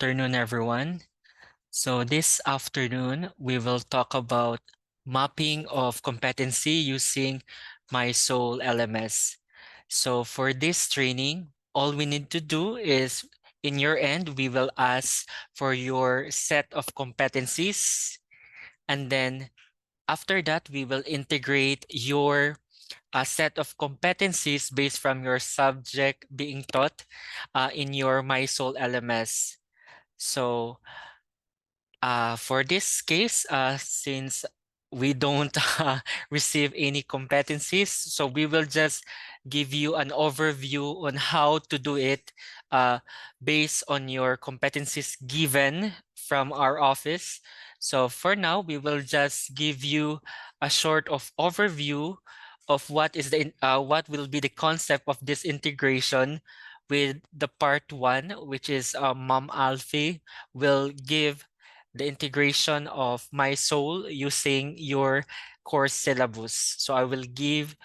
Afternoon, everyone. So this afternoon, we will talk about mapping of competency using mySOUL LMS. So for this training, all we need to do is in your end, we will ask for your set of competencies. And then after that, we will integrate your set of competencies based from your subject being taught in your mySOUL LMS. So for this case, since we don't receive any competencies, so we will just give you an overview on how to do it uh, based on your competencies given from our office. So for now, we will just give you a short of overview of what will be the concept of this integration with the part one, which is Mom Alfie will give the integration of mySOUL using your course syllabus. So I will give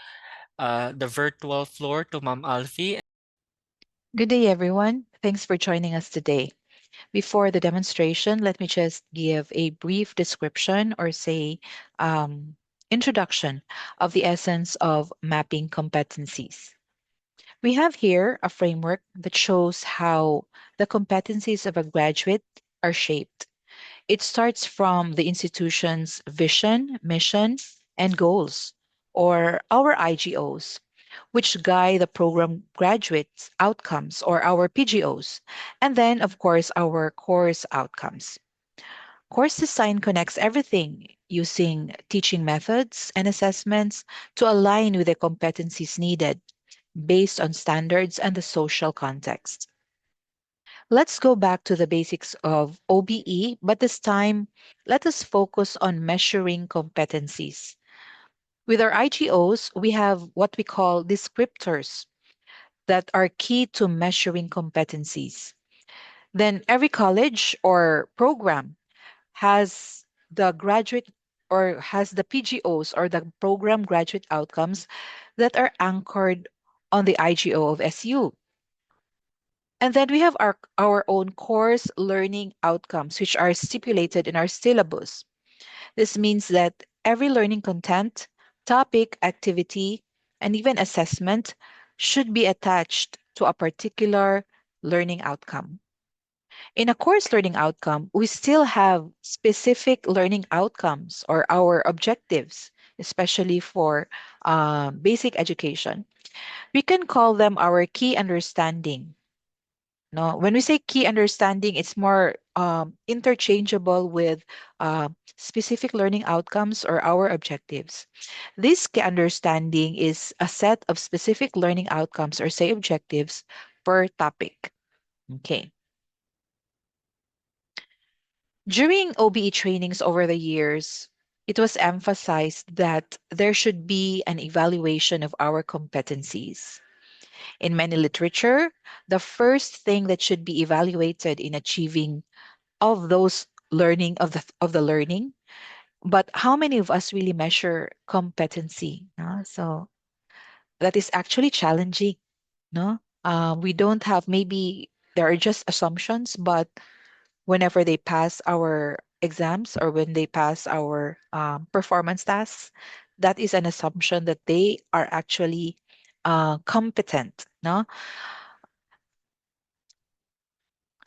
the virtual floor to Ma'am Alfie. Good day, everyone. Thanks for joining us today. Before the demonstration, let me just give a brief description or say introduction of the essence of mapping competencies. We have here a framework that shows how the competencies of a graduate are shaped. It starts from the institution's vision, mission, and goals, or our IGOs, which guide the program graduates' outcomes, or our PGOs, and then, of course, our course outcomes. Course design connects everything using teaching methods and assessments to align with the competencies needed based on standards and the social context. Let's go back to the basics of OBE, but this time, let us focus on measuring competencies. With our IGOs, we have what we call descriptors that are key to measuring competencies. Then every college or program has the graduate or has the PGOs or the program graduate outcomes that are anchored on the IGO of SU. And then we have our own course learning outcomes, which are stipulated in our syllabus. This means that every learning content, topic, activity, and even assessment should be attached to a particular learning outcome. In a course learning outcome, we still have specific learning outcomes or our objectives, especially for basic education. We can call them our key understanding. No, when we say key understanding, it's more interchangeable with specific learning outcomes or our objectives. This key understanding is a set of specific learning outcomes or say objectives per topic. Okay. During OBE trainings over the years, it was emphasized that there should be an evaluation of our competencies. In many literature, the first thing that should be evaluated in achieving of those learning of the learning, but how many of us really measure competency? No? So that is actually challenging. No, we don't have maybe there are just assumptions, but whenever they pass our exams or when they pass our performance tasks, that is an assumption that they are actually competent. No,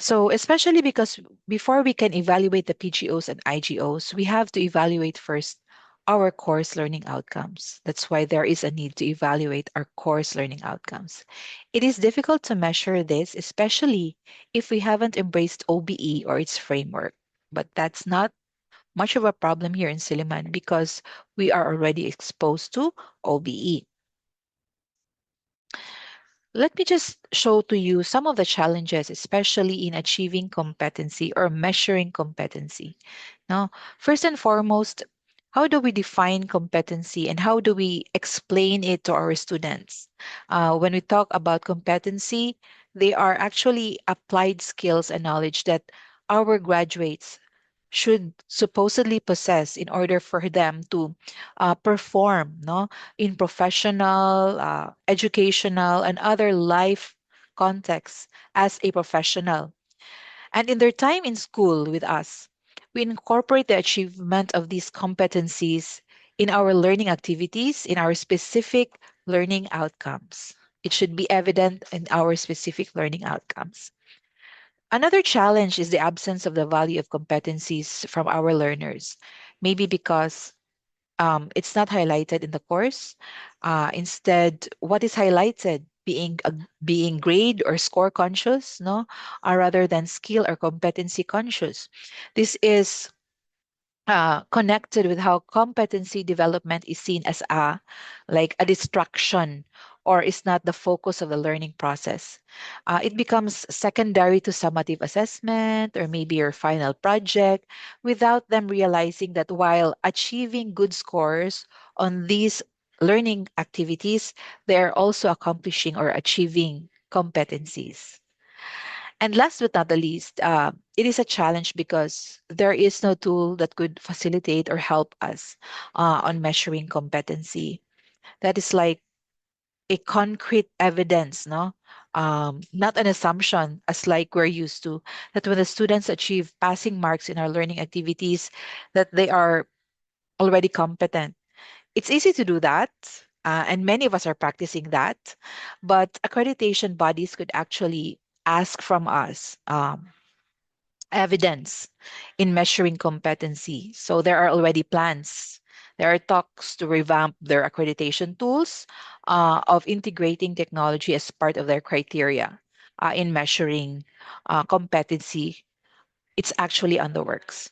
so especially because before we can evaluate the PGOs and IGOs, we have to evaluate first our course learning outcomes. That's why there is a need to evaluate our course learning outcomes. It is difficult to measure this, especially if we haven't embraced OBE or its framework. But that's not much of a problem here in Silliman because we are already exposed to OBE. let me just show to you some of the challenges, especially in achieving competency or measuring competency. Now, first and foremost, how do we define competency and how do we explain it to our students? When we talk about competency, they are actually applied skills and knowledge that our graduates should supposedly possess in order for them to perform, no, in professional, educational, and other life contexts as a professional. And in their time in school with us, we incorporate the achievement of these competencies in our learning activities, in our specific learning outcomes. It should be evident in our specific learning outcomes. Another challenge is the absence of the value of competencies from our learners. Maybe because it's not highlighted in the course. Instead, what is highlighted being grade or score conscious, no, rather than skill or competency conscious. This is connected with how competency development is seen as a distraction or is not the focus of the learning process. It becomes secondary to summative assessment or maybe your final project without them realizing that while achieving good scores on these learning activities, they're also accomplishing or achieving competencies. And last but not the least, it is a challenge because there is no tool that could facilitate or help us on measuring competency. That is like a concrete evidence, no? Not an assumption, as like we're used to, that when the students achieve passing marks in our learning activities, that they are already competent. It's easy to do that, and many of us are practicing that, but accreditation bodies could actually ask from us. Evidence in measuring competency. So there are already plans. There are talks to revamp their accreditation tools of integrating technology as part of their criteria in measuring competency. It's actually on the works.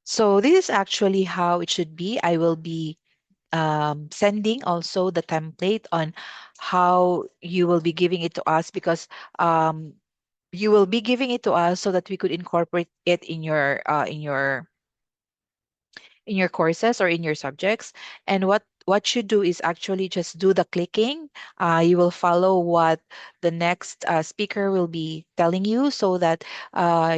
So this is actually how it should be. I will be sending also the template on how you will be giving it to us because um, you will be giving it to us so that we could incorporate it in your courses or in your subjects. And what you do is actually just do the clicking. You will follow what the next speaker will be telling you so that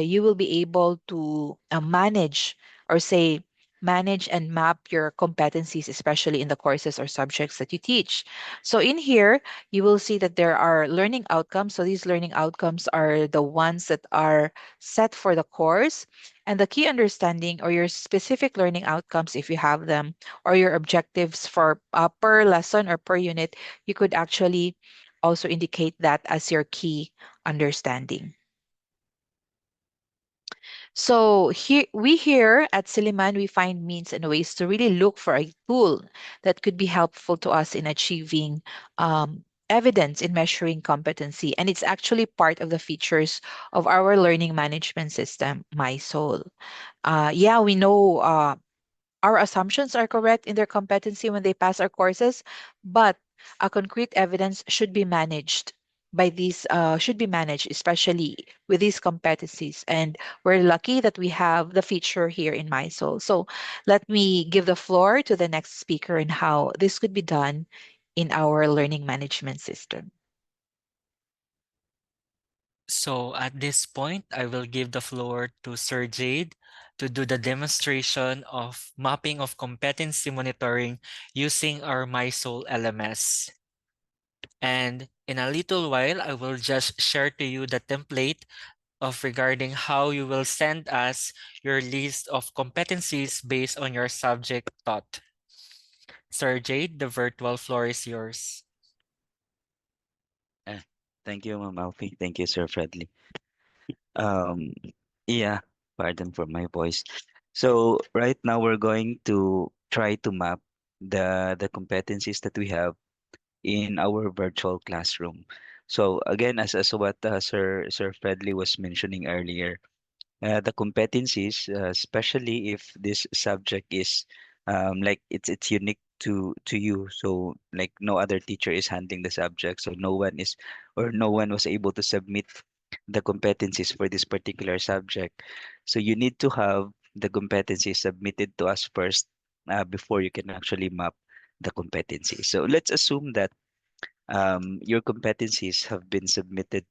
you will be able to manage or say manage and map your competencies, especially in the courses or subjects that you teach. So in here, you will see that there are learning outcomes. So these learning outcomes are the ones that are set for the course and the key understanding or your specific learning outcomes, if you have them, or your objectives for per lesson or per unit, you could actually also indicate that as your key understanding. So here at Siliman, we find means and ways to really look for a tool that could be helpful to us in achieving evidence in measuring competency. And it's actually part of the features of our learning management system, mySOUL. Yeah, we know our assumptions are correct in their competency when they pass our courses, but a concrete evidence should be managed by these should be managed, especially with these competencies. And we're lucky that we have the feature here in MySoul. So let me give the floor to the next speaker and how this could be done in our learning management system. So at this point, I will give the floor to Sir Jade to do the demonstration of mapping of competency monitoring using our mySOUL LMS. And in a little while, I will just share to you the template of regarding how you will send us your list of competencies based on your subject taught. Sir Jade, the virtual floor is yours. Eh, Thank you, Ma'am Alfie. Thank you, Sir Fredly. Um, yeah, pardon for my voice. So right now we're going to try to map the competencies that we have in our virtual classroom. So again, as what Sir Fredly was mentioning earlier, the competencies, especially if this subject is like it's unique to you. So like no other teacher is handling the subject, so no one is, or no one was able to submit the competencies for this particular subject. So you need to have the competencies submitted to us first, before you can actually map the competencies. So let's assume that your competencies have been submitted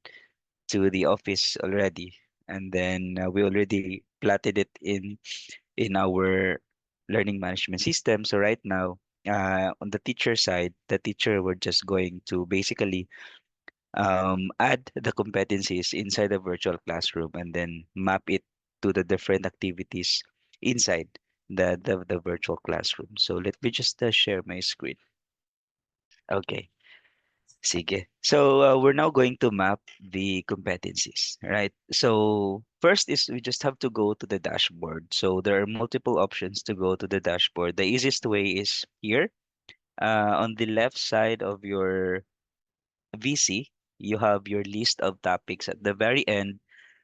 to the office already, and then we already plotted it in our learning management system. So right now, on the teacher side, the teacher we're just going to basically add the competencies inside the virtual classroom and then map it to the different activities inside the virtual classroom. So let me just share my screen. Okay. Sige. So we're now going to map the competencies, right? So first is we just have to go to the dashboard. So there are multiple options to go to the dashboard. The easiest way is here, on the left side of your VC, you have your list of topics. At the very end,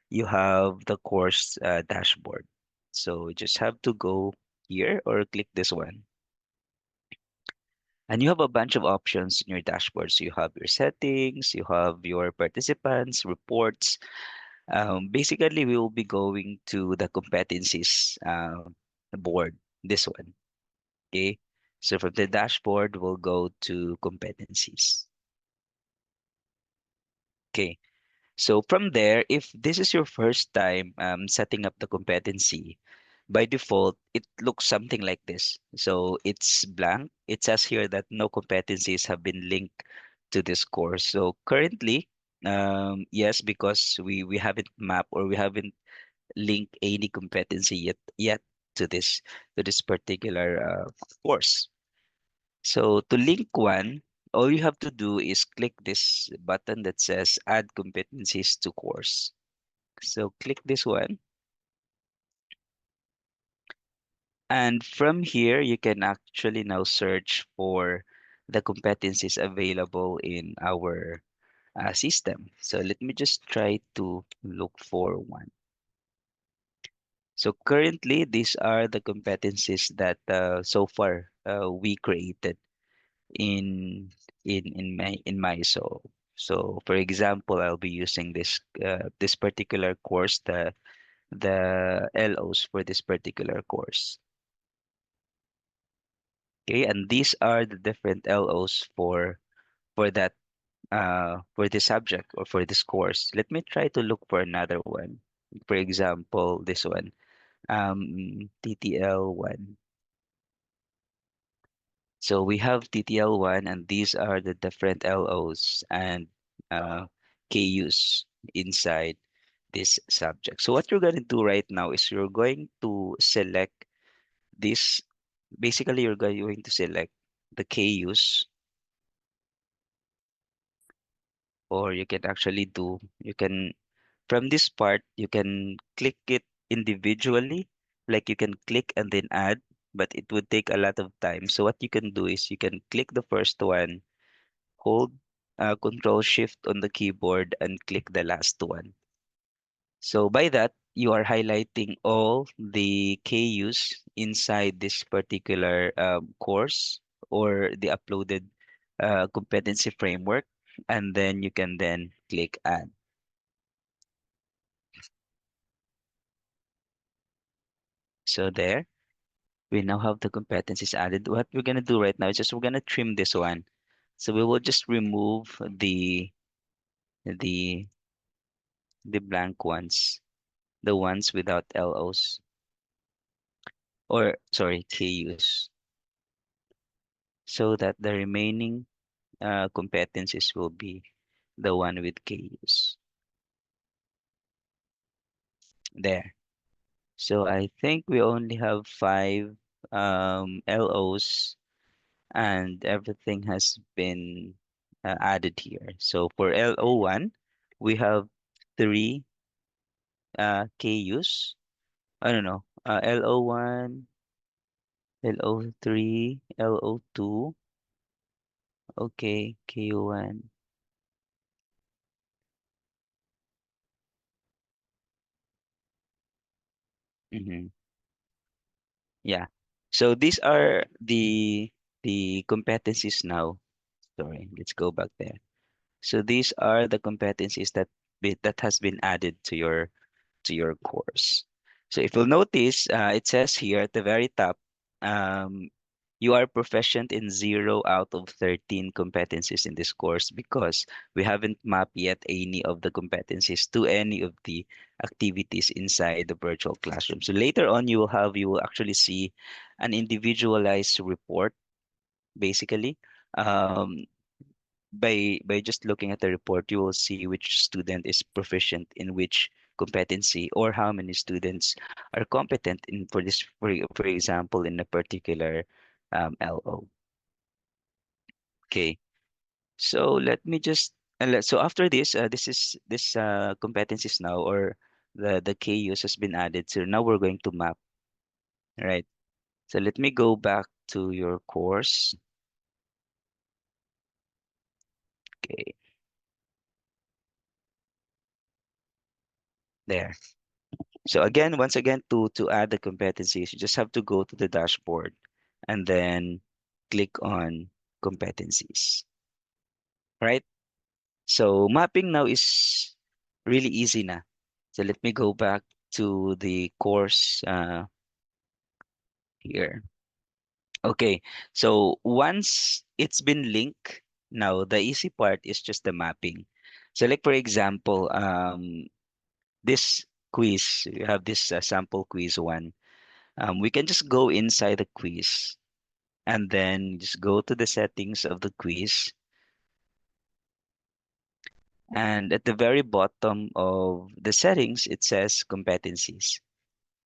you have the course dashboard. So you just have to go here or click this one. And you have a bunch of options in your dashboard. So you have your settings, you have your participants, reports. Basically, we will be going to the competencies board, this one. Okay. So from the dashboard, we'll go to competencies. Okay. So from there, if this is your first time setting up the competency, by default, it looks something like this. So it's blank. It says here that no competencies have been linked to this course. So currently, yes, because we haven't mapped or we haven't linked any competency yet to this particular course. So to link one, all you have to do is click this button that says Add Competencies to Course. So click this one. And from here, you can actually now search for the competencies available in our system. So let me just try to look for one. So currently, these are the competencies that so far we created in in mySOUL. So for example, I'll be using this particular course, the LOs for this particular course. Okay, and these are the different LOs for that for this subject or for this course. Let me try to look for another one. For example, this one, TTL1. So we have TTL1, and these are the different LOs and KUs inside this subject. So what you're going to do right now is you're going to select this. Basically, you're going to select the KUs, or you can actually do, you can, from this part, you can click it individually, like you can click and then add, but it would take a lot of time. So what you can do is you can click the first one, hold Control Shift on the keyboard and click the last one. So by that, you are highlighting all the KUs inside this particular course or the uploaded competency framework, and then you can then click Add. So there, we now have the competencies added. What we're gonna do right now is just we're gonna trim this one. So we will just remove the the blank ones, the ones without LOs, or sorry, KUs, so that the remaining competencies will be the one with KUs. There. So I think we only have five LOs, and everything has been added here. So for LO1, we have three KUs. I don't know. LO1, LO3, LO2. Okay, KU1. Mm-hmm. Yeah. So these are the the competencies now. Sorry, let's go back there. So these are the competencies that has been added to your course. So if you'll notice, it says here at the very top, um, you are proficient in 0 out of 13 competencies in this course because we haven't mapped yet any of the competencies to any of the activities inside the virtual classroom. So later on, you will actually see an individualized report, basically. Um, by just looking at the report, you will see which student is proficient in which competency or how many students are competent in for this for example in a particular LO. Okay, so let me just so after this this is this competencies now or the KUs has been added. So now we're going to map, right? So let me go back to your course. Okay, there. So again, once again, to add the competencies, you just have to go to the dashboard and then click on competencies, right? So mapping now is really easy na. So let me go back to the course here. Okay, so once it's been linked, now the easy part is just the mapping. So like for example, this quiz, you have this sample quiz one. We can just go inside the quiz and then just go to the settings of the quiz. And at the very bottom of the settings, it says competencies.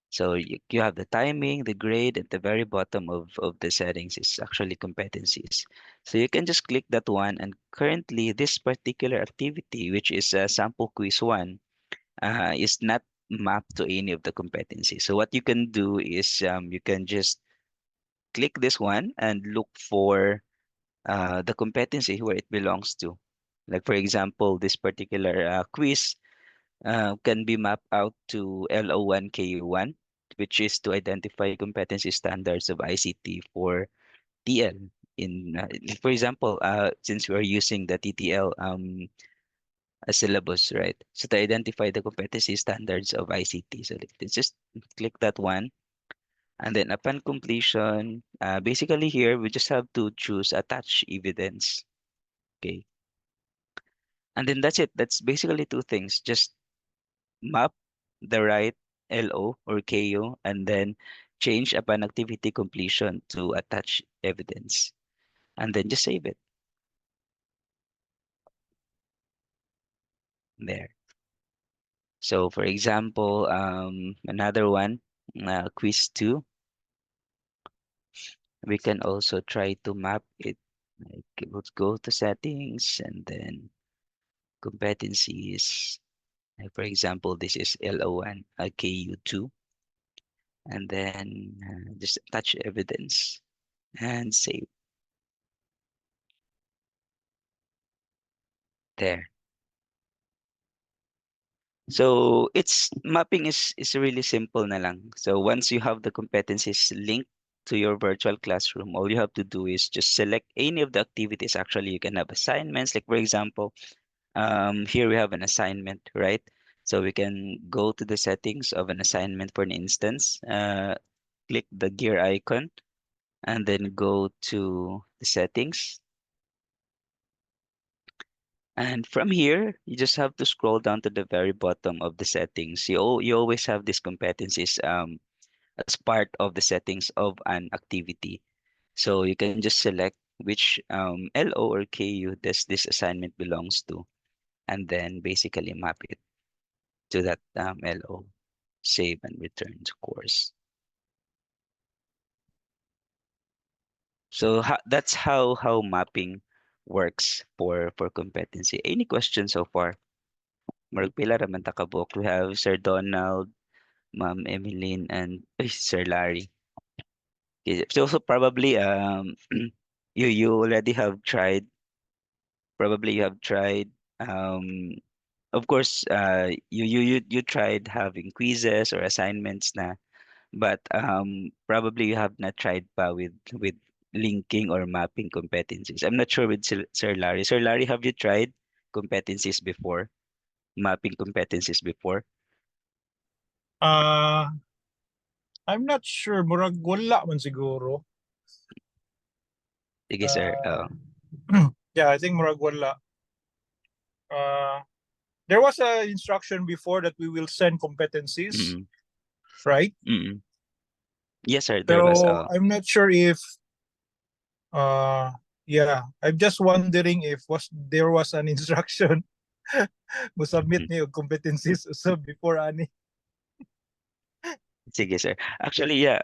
So you have the timing, the grade. At the very bottom of the settings is actually competencies. So you can just click that one. And currently, this particular activity, which is sample quiz one, is not mapped to any of the competencies. So what you can do is you can just click this one and look for the competency where it belongs to. Like for example, this particular quiz can be mapped out to LO1 KU1, which is to identify competency standards of ICT for TL. In for example, since we are using the TTL a syllabus, right? So to identify the competency standards of ICT, so let's just click that one. And then upon completion, basically here we just have to choose attach evidence. Okay. And then that's it. That's basically two things. Just map the right LO or KO and then change upon activity completion to attach evidence. And then just save it there. So for example, another one, quiz 2, we can also try to map it. Like, let's go to settings and then competencies. Like for example, this is LO1, KU2, and then just attach evidence and save there. So it's mapping is really simple na lang. So once you have the competencies linked to your virtual classroom, all you have to do is just select any of the activities. Actually, you can have assignments. Like for example, here we have an assignment, right? So we can go to the settings of an assignment for an instance, click the gear icon, and then go to the settings. And from here, you just have to scroll down to the very bottom of the settings. You always have these competencies as part of the settings of an activity. So you can just select which LO or KU this assignment belongs to, and then basically map it to that LO, save and return to course. So that's how mapping works for competency. Any questions so far? Mark pila raman ta kabuk. We have Sir Donald, Ma'am Emeline, and Sir Larry. Okay, so probably you already have tried. Probably you have tried. Um, of course, you tried having quizzes or assignments na, but probably you have not tried pa with linking or mapping competencies. I'm not sure with Sir Larry. Sir Larry, have you tried competencies before? Mapping competencies before? Uh, I'm not sure. Murag wala man siguro. Sige, sir. Uh, yeah, I think murag wala. Uh, there was a instruction before that we will send competencies, Mm-mm, right? mm-mm. Yes, sir. There was. So I'm not sure if uh yeah, I'm just wondering if was there was an instruction mo submit niyo competencies so before ani. Sige, sir. Actually, yeah.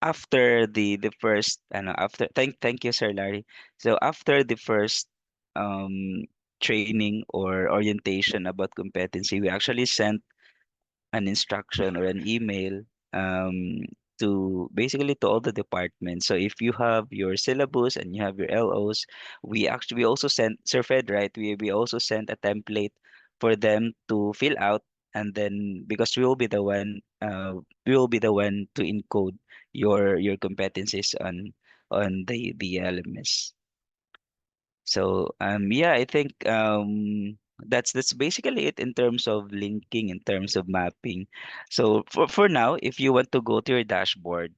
After the first, ano, after thank you, Sir Larry. So after the first um training or orientation about competency, we actually sent an instruction or an email um, to basically to all the departments. So if you have your syllabus and you have your LOs, we also sent Sir Fed, right? We also sent a template for them to fill out, and then because we will be the one to encode your competencies on the LMS. So yeah, I think that's basically it in terms of linking, in terms of mapping. So for now, if you want to go to your dashboard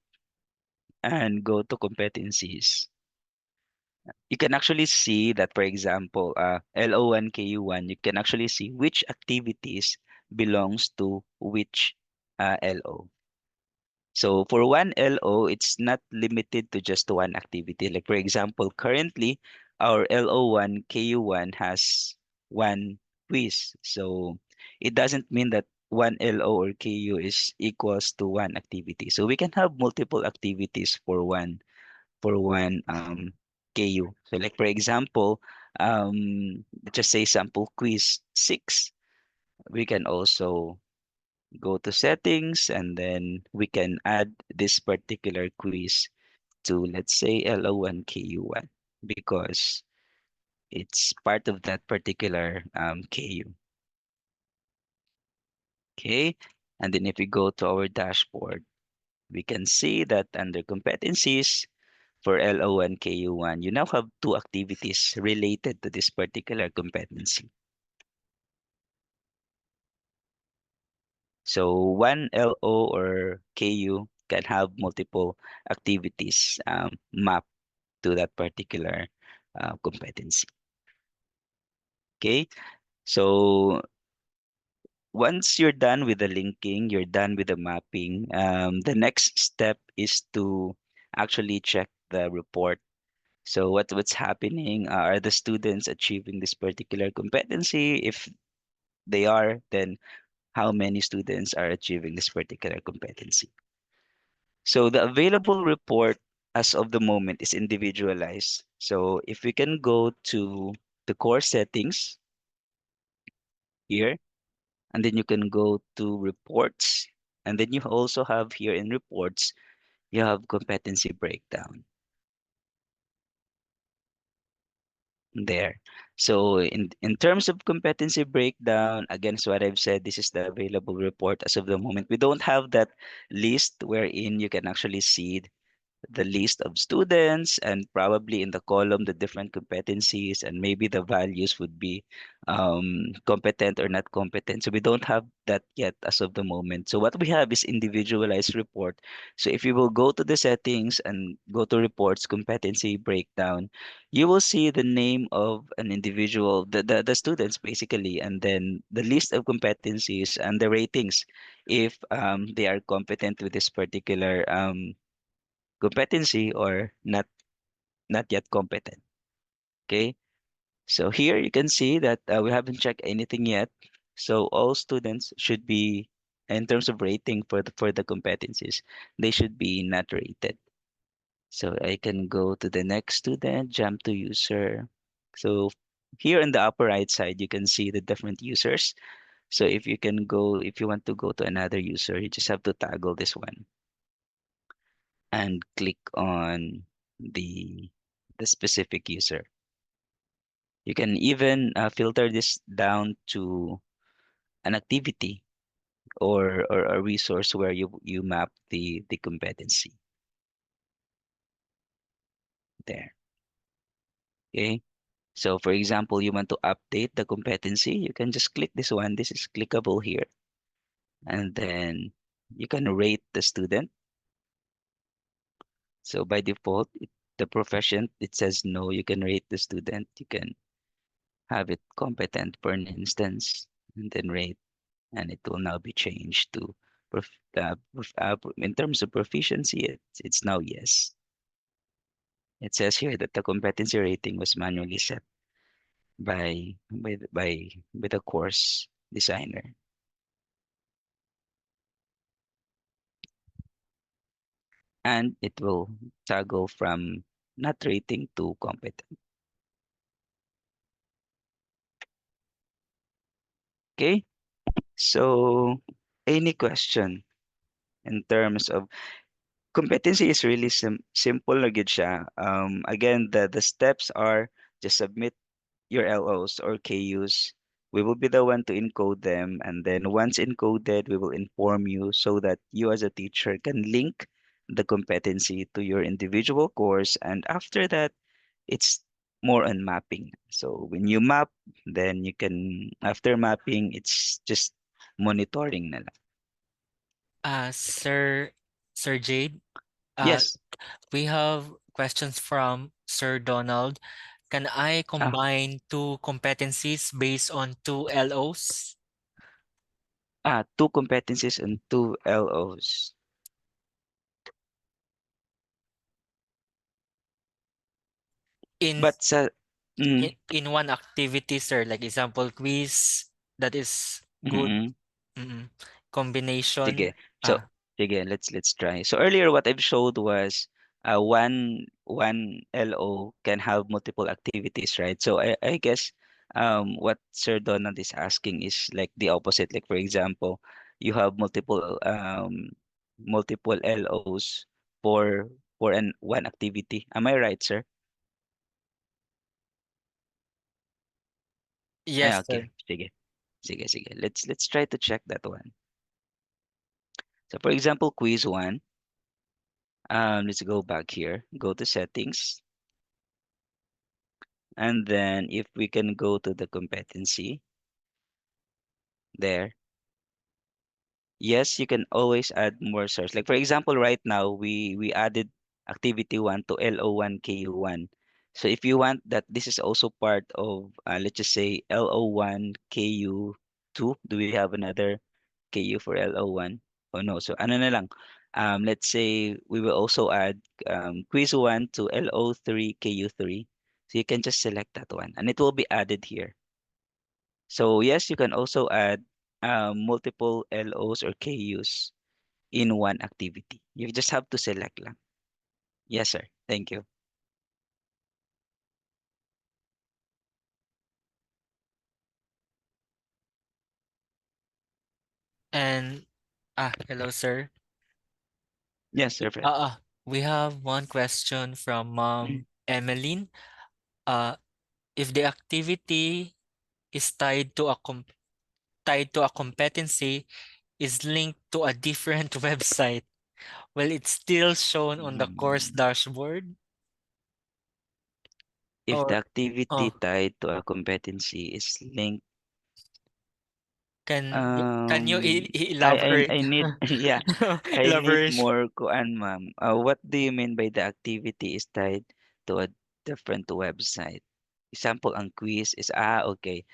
and go to competencies, you can actually see that, for example, LO1, KU1, you can actually see which activities belongs to which LO. So for one LO, it's not limited to just one activity. Like for example, currently our LO1 KU1 has one quiz. So it doesn't mean that one LO or KU is equals to one activity. So we can have multiple activities for one KU. So like for example, let's just say sample quiz 6. We can also go to settings, and then we can add this particular quiz to, let's say, LO1 KU1, because it's part of that particular KU. Okay, and then if we go to our dashboard, we can see that under competencies for LO1 KU1, you now have two activities related to this particular competency. So one LO or KU can have multiple activities mapped to that particular competency. Okay, so once you're done with the linking, you're done with the mapping, the next step is to actually check the report. So what's happening? Are the students achieving this particular competency? If they are, then how many students are achieving this particular competency? So the available report as of the moment is individualized. So if we can go to the core settings here, and then you can go to reports, and then you also have here in reports, you have competency breakdown there. So in terms of competency breakdown, again, as what I've said, this is the available report as of the moment. We don't have that list wherein you can actually see the list of students, and probably in the column the different competencies, and maybe the values would be competent or not competent. So we don't have that yet as of the moment. So what we have is individualized report. So if you will go to the settings and go to reports competency breakdown, you will see the name of an individual, the students basically, and then the list of competencies and the ratings if they are competent with this particular competency or not yet competent. Okay, so here you can see that we haven't checked anything yet. So all students should be, in terms of rating for the competencies, they should be not rated. So I can go to the next student, jump to user. So here in the upper right side, you can see the different users. So if you can go, if you want to go to another user, you just have to toggle this one and click on the the specific user. You can even filter this down to an activity or a resource where you map the competency. there. Okay. So for example, you want to update the competency, you can just click this one. This is clickable here. And then you can rate the student. So by default, the profession, it says no, you can rate the student. You can have it competent for an instance and then rate, and it will now be changed to in terms of proficiency, it's now yes. It says here that the competency rating was manually set by the course designer, and it will toggle from not rating to competent. Okay, so any question in terms of competency is really simple na gid siya. Again, the steps are just submit your LOs or KUs. We will be the one to encode them, and then once encoded, we will inform you so that you as a teacher can link the competency to your individual course. And after that, it's more on mapping. So when you map, then you can, after mapping, it's just monitoring na lang. Sir Sir Jade, uh, Yes. we have questions from Sir Donald. Can I Ah, combine two competencies based on two LOs? two competencies and two LOs. In But sa, mm, in one activity, sir, like example quiz, that is good. mm, Mm-mm. Combination. sige. So, Ah, sige, let's try. So earlier what I've showed was one LO can have multiple activities, right? So I guess what Sir Donald is asking is like the opposite. Like for example, you have multiple LOs for an one activity. Am I right, sir? yes, sir. Okay. Sige. Sige. Let's try to check that one. So for example, quiz one. Let's go back here. Go to settings, and then if we can go to the competency there. Yes, you can always add more source. Like for example, right now we added activity one to LO1 KU1. So if you want that this is also part of let's just say LO1 KU2, do we have another KU for LO1? Oh no. So ano na lang. Let's say we will also add quiz 1 to LO3 KU3. So you can just select that one and it will be added here. So yes, you can also add multiple LOs or KUs in one activity. You just have to select lang. Yes, sir. Thank you. And hello, sir. Yes, sir, Fred. We have one question from Mom Emmeline. Uh, if the activity is tied to a competency is linked to a different website, well, it's still shown on the course Mm. dashboard? If the Or activity oh, tied to a competency is linked, can you I elaborate? need yeah, I need Elaboration. more kuan, ma'am. What do you mean by the activity is tied to a different website? Example, ang quiz is okay.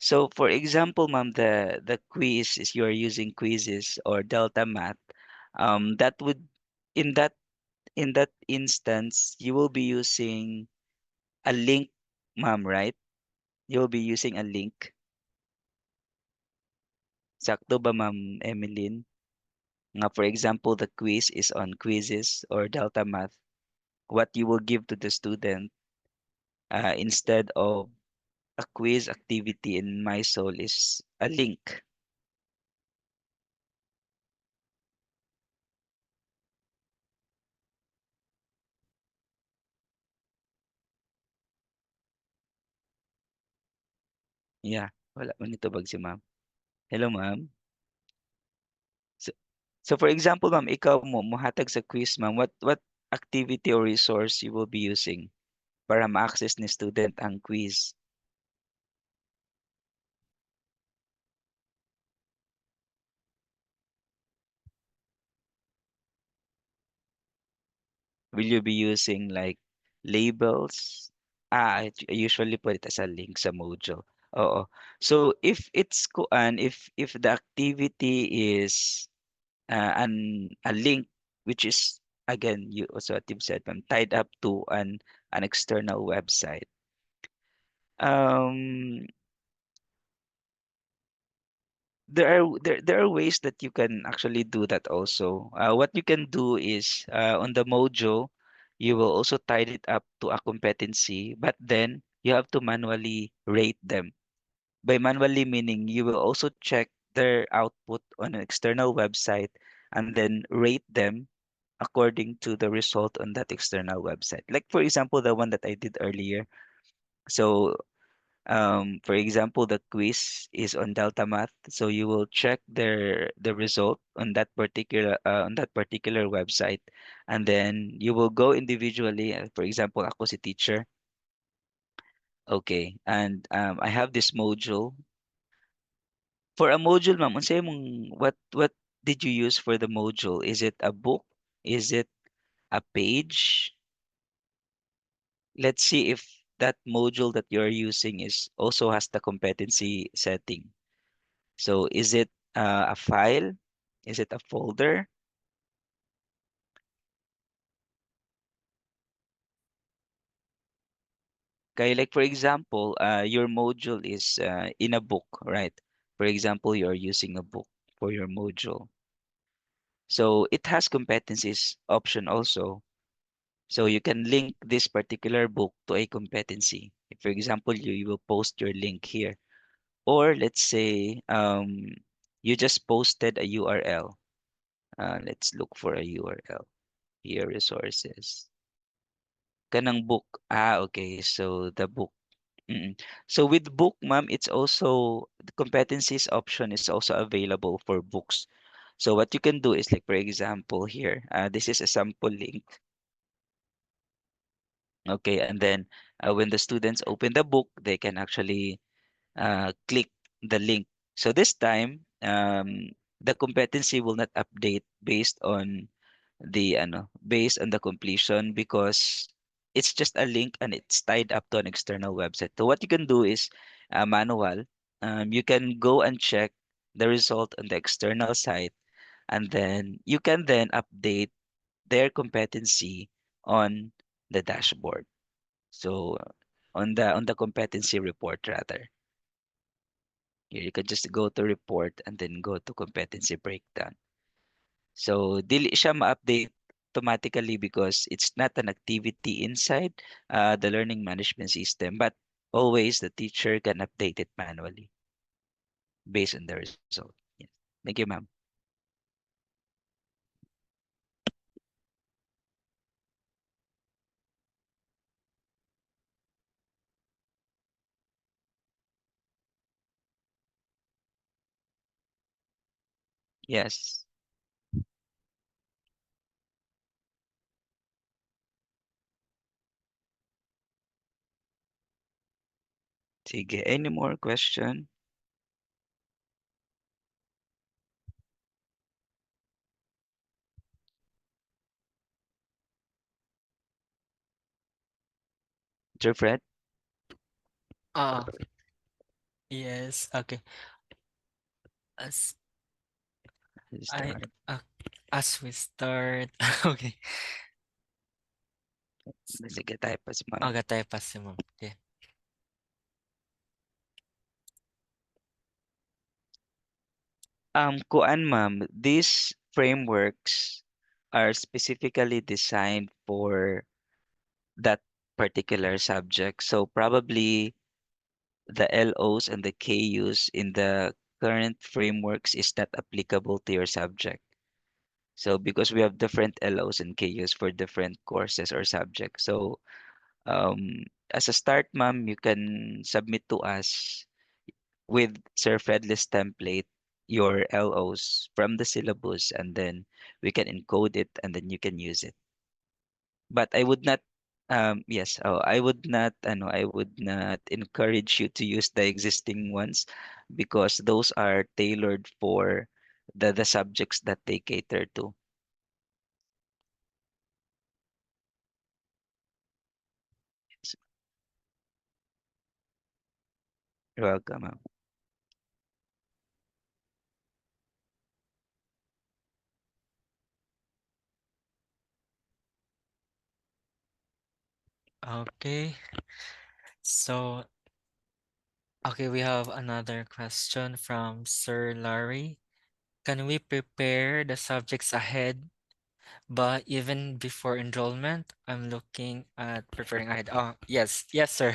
So for example, ma'am, the quiz is you're using quizzes or Delta Math. That would in that in that instance you will be using a link, ma'am, right? You'll be using a link. Sakto ba, ma'am Emeline? Nga for example, the quiz is on quizzes or Delta Math. What you will give to the student instead of a quiz activity in mySOUL is a link. Yeah, wala man bag si ma'am. Hello, ma'am. So, so for example, ma'am, ikaw mo muhatag sa quiz, ma'am. What activity or resource you will be using para ma-access ni student ang quiz? Will you be using like labels? I usually put it as a link sa module. Oo. So if it's kuan, if the activity is a link which is again you also what you've said ma'am, tied up to an external website. Um, there are ways that you can actually do that also. What you can do is on the Mojo, you will also tie it up to a competency, but then you have to manually rate them. By manually meaning you will also check their output on an external website and then rate them according to the result on that external website. Like for example, the one that I did earlier. So for example, the quiz is on Delta Math, so you will check the result on that particular website, and then you will go individually. For example, ako si teacher, okay, and I have this module. For a module, ma'am, unsay mong what did you use for the module? Is it a book? Is it a page? Let's see if that module that you're using is also has the competency setting. So is it a file? Is it a folder? Okay, like for example, your module is in a book, right? For example, you're using a book for your module. So it has competencies option also. So you can link this particular book to a competency. If, for example, you will post your link here. Or let's say you just posted a URL. Let's look for a URL. Here, resources. Kanang book. Okay. So the book. Mm. So with book, ma'am, it's also the competencies option is also available for books. So what you can do is like, for example, here, this is a sample link. Okay. And then when the students open the book, they can actually click the link. So this time, the competency will not update based on the completion because it's just a link and it's tied up to an external website. So what you can do is manual. You can go and check the result on the external site, and then you can then update their competency on the dashboard. So on the competency report rather. Here you can just go to report and then go to competency breakdown. So dili siya ma-update automatically because it's not an activity inside the learning management system, but always the teacher can update it manually based on the result. Yes. Thank you, ma'am. Yes. Sige. Any more question? Sir Fred? Uh, yes, okay. As I Start. as we start, okay. Sige, type as ma'am. Okay, tayo pa si ma'am. Okay. Kuan ma'am, these frameworks are specifically designed for that particular subject. So probably the LOs and the KUs in the current frameworks is not applicable to your subject. So because we have different LOs and KUs for different courses or subjects. So as a start, ma'am, you can submit to us with Sir Fredless template your LOs from the syllabus, and then we can encode it and then you can use it. But I would not yes, oh, I would not I would not encourage you to use the existing ones because those are tailored for the subjects that they cater to. Yes, you're welcome. Ma'am. Okay. So, okay, we have another question from Sir Larry. Can we prepare the subjects ahead, but even before enrollment? I'm looking at preparing ahead. Oh, yes, yes, sir.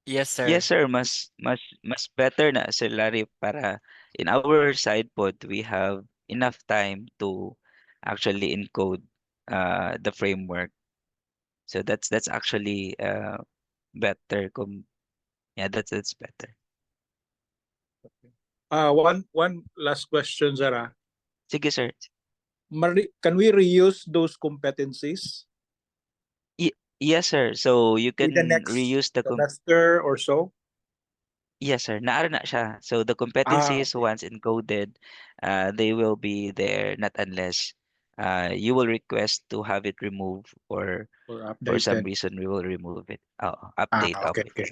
Yes, Yes, sir. sir, mas better na Sir Larry para in our side pod we have enough time to actually encode the framework. So that's actually better. Yeah, that's better. One last question, Zara. Sige, sir. Can we reuse those competencies Yes, sir. So you with the can next reuse the semester or so? yes, sir. Naara na siya. So the competencies Okay. once encoded, they will be there not unless you will request to have it removed or Or for some updated. reason we will remove it. Update of Okay, it. okay.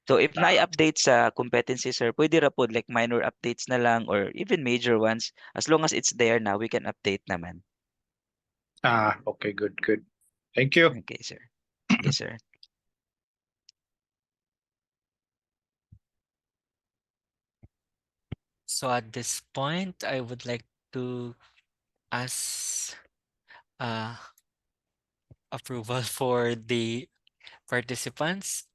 So if Ah, na-update sa competency, sir, pwede ra po like minor updates na lang or even major ones. As long as it's there na, we can update naman. okay, good, good. Thank you. Okay, sir. Yes, sir. So at this point, I would like to ask uh, approval for the participants.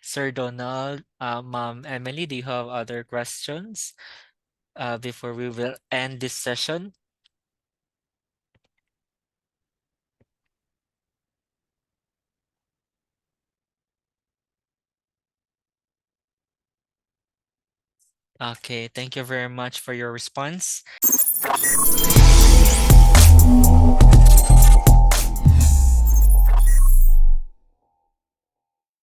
Sir Donald, Ma'am Emily, do you have other questions before we will end this session? Okay, thank you very much for your response.